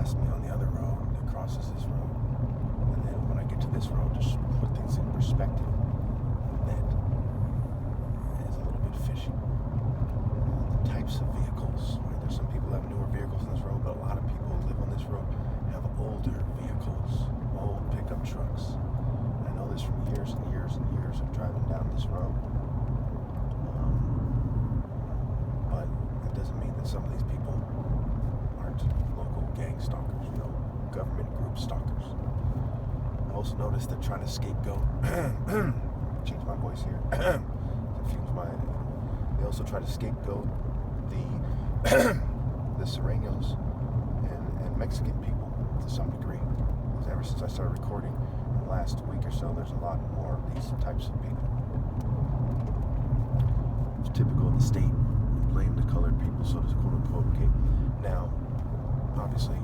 past me on the other road that crosses this road. And then when I get to this road, just put things in perspective, that is a little bit fishy. The types of vehicles, right? There's some people that have newer vehicles on this road, but a lot of people who live on this road have older vehicles, old pickup trucks. I know this from years and years and years of driving down this road. But that doesn't mean that some of these people aren't local gang stalkers, government group stalkers. I also noticed they're trying to scapegoat. Change my voice here. They also try to scapegoat the Serranos and Mexican people to some degree. Because ever since I started recording in the last week or so, there's a lot more of these types of people. It's typical of the state. Blame the colored people, so does quote unquote. Okay, now obviously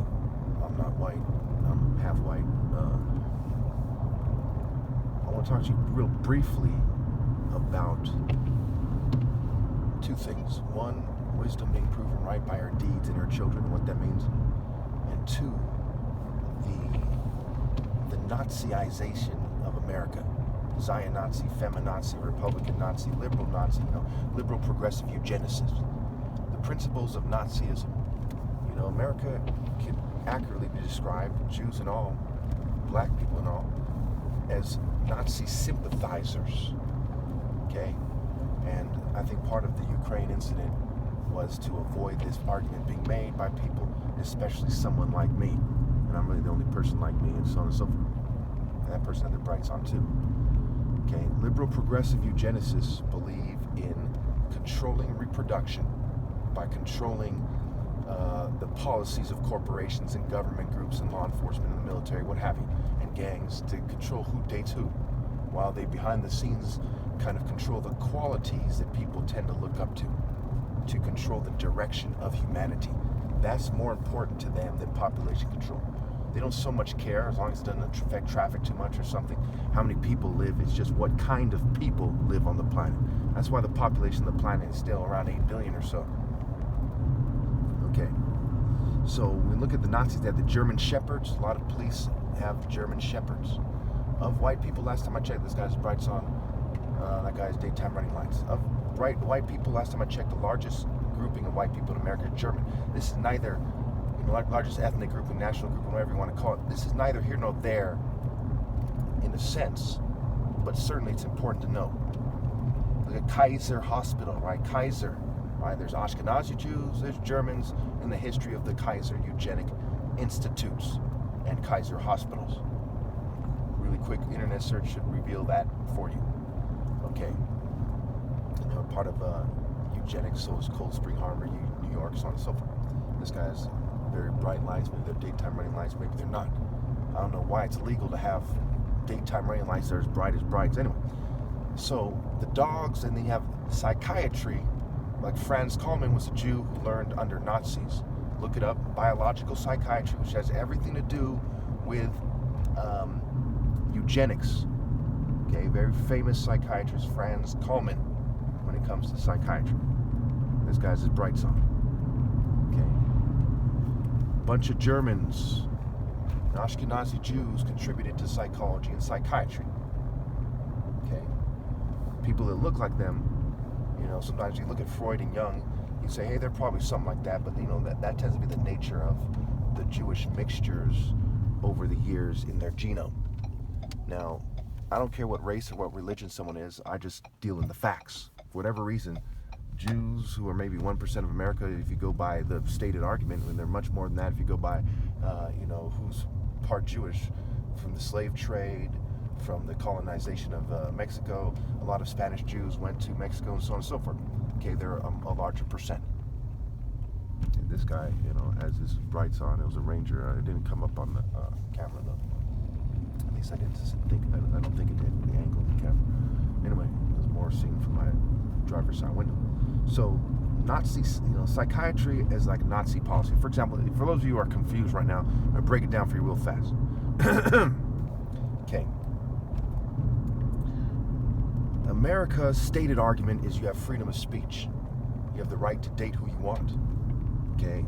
I'm not white, I'm half white. I want to talk to you real briefly about two things. One, wisdom being proven right by our deeds and our children, what that means. And two, the Naziization of America. Zion Nazi, feminazi, Republican Nazi, liberal Nazi, liberal progressive eugenicists. The principles of Nazism. America can accurately be described, Jews and all, black people and all, as Nazi sympathizers. Okay? And I think part of the Ukraine incident was to avoid this argument being made by people, especially someone like me. And I'm really the only person like me, and so on and so forth. And that person had their brights on too. Okay, liberal progressive eugenicists believe in controlling reproduction by controlling the policies of corporations and government groups and law enforcement and the military, what have you, and gangs to control who dates who, while they behind the scenes kind of control the qualities that people tend to look up to control the direction of humanity. That's more important to them than population control. They don't so much care, as long as it doesn't affect traffic too much or something, how many people live. It's just what kind of people live on the planet. That's why the population of the planet is still around 8 billion or so. Okay, so when we look at the Nazis, they have the German Shepherds. A lot of police have German Shepherds. Of white people, last time I checked, this guy's brights on, that guy's daytime running lights. Of white people, last time I checked, the largest grouping of white people in America is German. This is neither largest ethnic group and national group, whatever you want to call it. This is neither here nor there in a sense, but certainly it's important to know. Look at Kaiser Hospital, right? Kaiser, right? There's Ashkenazi Jews, there's Germans in the history of the Kaiser eugenic institutes and Kaiser hospitals. Really quick internet search should reveal that for you. Okay. Part of eugenics, so is Cold Spring Harbor, New York, so on and so forth. This guy has very bright lights, maybe they're daytime running lights, maybe they're not. I don't know why it's illegal to have daytime running lights that are as bright. Anyway, so the dogs, and then you have psychiatry, like Franz Kallman was a Jew who learned under Nazis. Look it up, biological psychiatry, which has everything to do with eugenics. Okay, very famous psychiatrist, Franz Kallman, when it comes to psychiatry. This guy's his brights on. Bunch of Germans, Ashkenazi Jews contributed to psychology and psychiatry. Okay, people that look like them, sometimes you look at Freud and Jung, you say, hey, they're probably something like that, but that tends to be the nature of the Jewish mixtures over the years in their genome. Now, I don't care what race or what religion someone is, I just deal in the facts. For whatever reason, Jews, who are maybe 1% of America, if you go by the stated argument, and they're much more than that if you go by, who's part Jewish, from the slave trade, from the colonization of Mexico. A lot of Spanish Jews went to Mexico and so on and so forth. Okay, they're a larger percent. And this guy, has his brights on. It was a Ranger. It didn't come up on the camera, though. At least I didn't think. I don't think it did, the angle of the camera. Anyway, there's more seen from my driver's side window. So Nazi, psychiatry is like Nazi policy. For example, for those of you who are confused right now, I'm going to break it down for you real fast. Okay. America's stated argument is you have freedom of speech. You have the right to date who you want. Okay?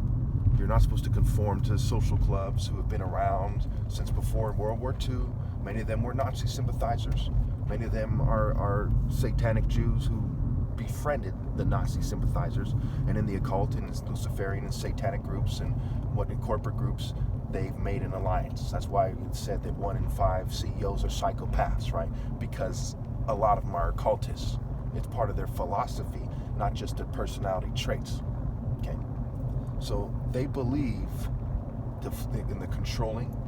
You're not supposed to conform to social clubs who have been around since before World War II. Many of them were Nazi sympathizers. Many of them are satanic Jews who befriended the Nazi sympathizers, and in the occult and Luciferian and satanic groups and in corporate groups, they've made an alliance. That's why it's said that 1 in 5 CEOs are psychopaths, right? Because a lot of them are occultists. It's part of their philosophy, not just their personality traits. Okay, so they believe in the controlling.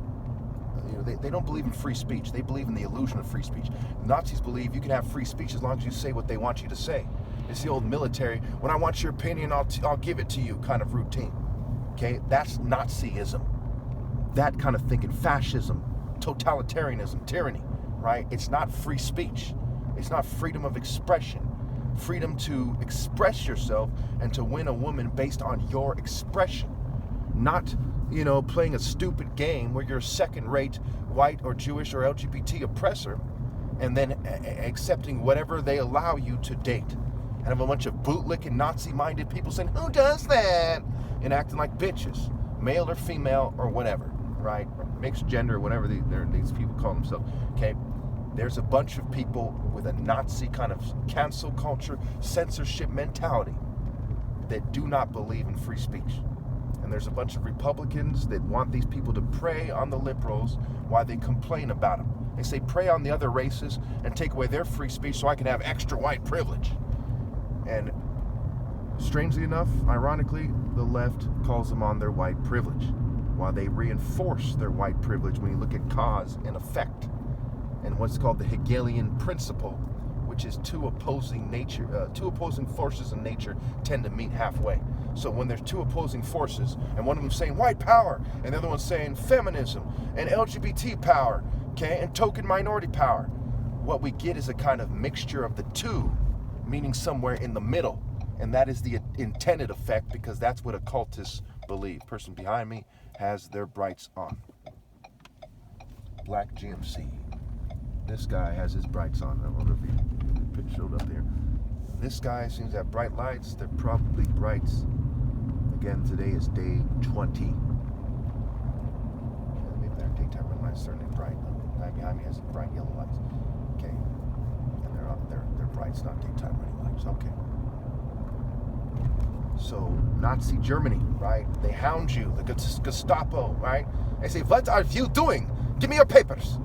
They don't believe in free speech. They believe in the illusion of free speech. Nazis believe you can have free speech as long as you say what they want you to say. It's the old military, when I want your opinion, I'll give it to you kind of routine. Okay, that's Nazism. That kind of thinking, fascism, totalitarianism, tyranny, right? It's not free speech. It's not freedom of expression. Freedom to express yourself and to win a woman based on your expression. Not, playing a stupid game where you're a second-rate white or Jewish or LGBT oppressor and then accepting whatever they allow you to date. And have a bunch of bootlicking Nazi-minded people saying, who does that? And acting like bitches, male or female or whatever, right? Or mixed gender, whatever these people call themselves, okay? There's a bunch of people with a Nazi kind of cancel culture, censorship mentality that do not believe in free speech. And there's a bunch of Republicans that want these people to prey on the liberals while they complain about them. They say prey on the other races and take away their free speech so I can have extra white privilege. And strangely enough, ironically, the left calls them on their white privilege, while they reinforce their white privilege when you look at cause and effect and what's called the Hegelian principle, which is two opposing forces in nature tend to meet halfway. So when there's two opposing forces, and one of them saying white power, and the other one's saying feminism, and LGBT power, okay, and token minority power, what we get is a kind of mixture of the two, meaning somewhere in the middle. And that is the intended effect, because that's what occultists believe. Person behind me has their brights on. Black GMC. This guy has his brights on. I wonder if the picture showed up there. This guy seems to have bright lights. They're probably brights. Again, today is day 20. Maybe their daytime running lights certainly bright. The guy behind me has bright yellow lights. Okay. And they're brights, not daytime running lights. Okay. So, Nazi Germany, right? They hound you, the Gestapo, right? They say, what are you doing? Give me your papers.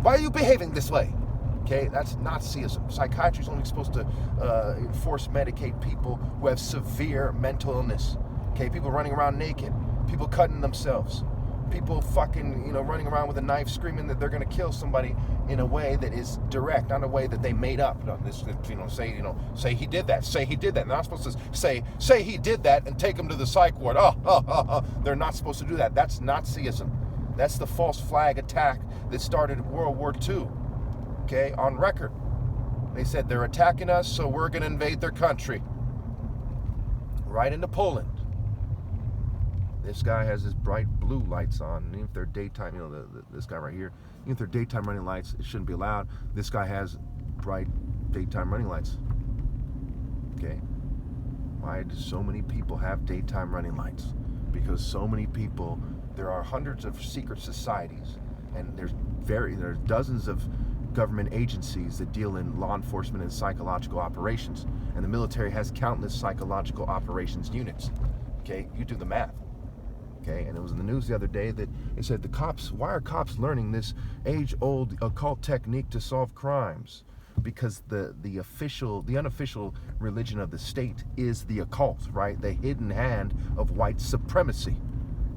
Why are you behaving this way? Okay, that's Nazism. Psychiatry is only supposed to force medicate people who have severe mental illness. Okay, people running around naked, people cutting themselves, people fucking, running around with a knife screaming that they're going to kill somebody in a way that is direct, not a way that they made up. Say he did that, say he did that. They're not supposed to say he did that and take him to the psych ward. They're not supposed to do that. That's Nazism. That's the false flag attack that started World War II. Okay, on record. They said they're attacking us, so we're going to invade their country. Right into Poland. This guy has his bright blue lights on, and even if they're daytime, this guy right here, even if they're daytime running lights, it shouldn't be allowed. This guy has bright daytime running lights. Okay? Why do so many people have daytime running lights? Because so many people, there are hundreds of secret societies, and there's dozens of government agencies that deal in law enforcement and psychological operations, and the military has countless psychological operations units. Okay, you do the math. Okay, and it was in the news the other day that it said why are cops learning this age-old occult technique to solve crimes? Because the unofficial religion of the state is the occult, right? The hidden hand of white supremacy.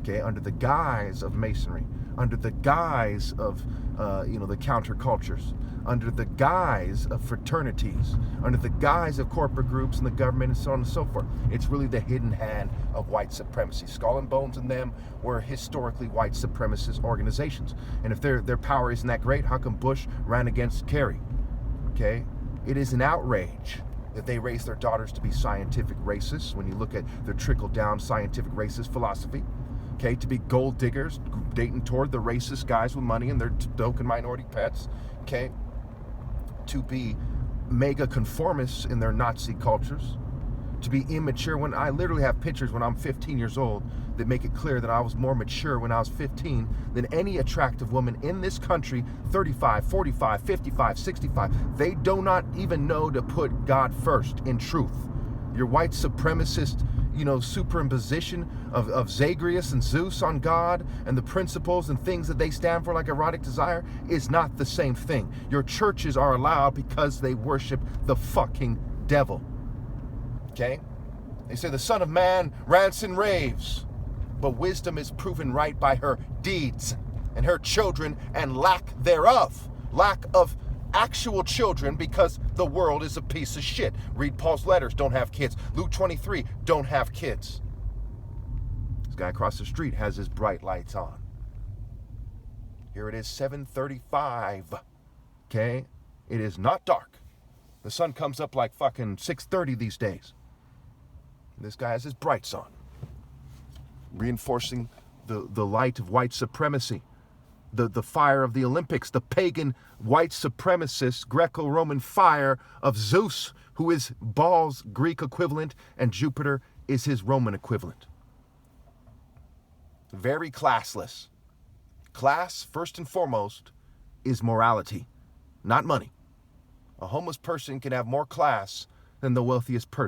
Okay, under the guise of masonry, under the guise of the countercultures, under the guise of fraternities, under the guise of corporate groups and the government and so on and so forth. It's really the hidden hand of white supremacy. Skull and Bones and them were historically white supremacist organizations. And if their power isn't that great, how come Bush ran against Kerry? Okay, it is an outrage that they raise their daughters to be scientific racists when you look at their trickle-down scientific racist philosophy. Okay, to be gold diggers, dating toward the racist guys with money and their token minority pets. Okay, to be mega conformists in their Nazi cultures, to be immature. When I literally have pictures when I'm 15 years old that make it clear that I was more mature when I was 15 than any attractive woman in this country, 35, 45, 55, 65. They do not even know to put God first in truth. Your white supremacist, superimposition of Zagreus and Zeus on God and the principles and things that they stand for like erotic desire is not the same thing. Your churches are allowed because they worship the fucking devil. Okay? They say the Son of Man rants and raves, but wisdom is proven right by her deeds and her children and lack thereof. Lack of actual children, because the world is a piece of shit. Read Paul's letters, don't have kids. Luke 23, don't have kids. This guy across the street has his bright lights on. Here it is, 7:35. Okay? It is not dark. The sun comes up like fucking 6:30 these days. This guy has his brights on, reinforcing the light of white supremacy, the fire of the Olympics, the pagan white supremacist Greco-Roman fire of Zeus, who is Baal's Greek equivalent, and Jupiter is his Roman equivalent. Very classless. Class, first and foremost, is morality, not money. A homeless person can have more class than the wealthiest person.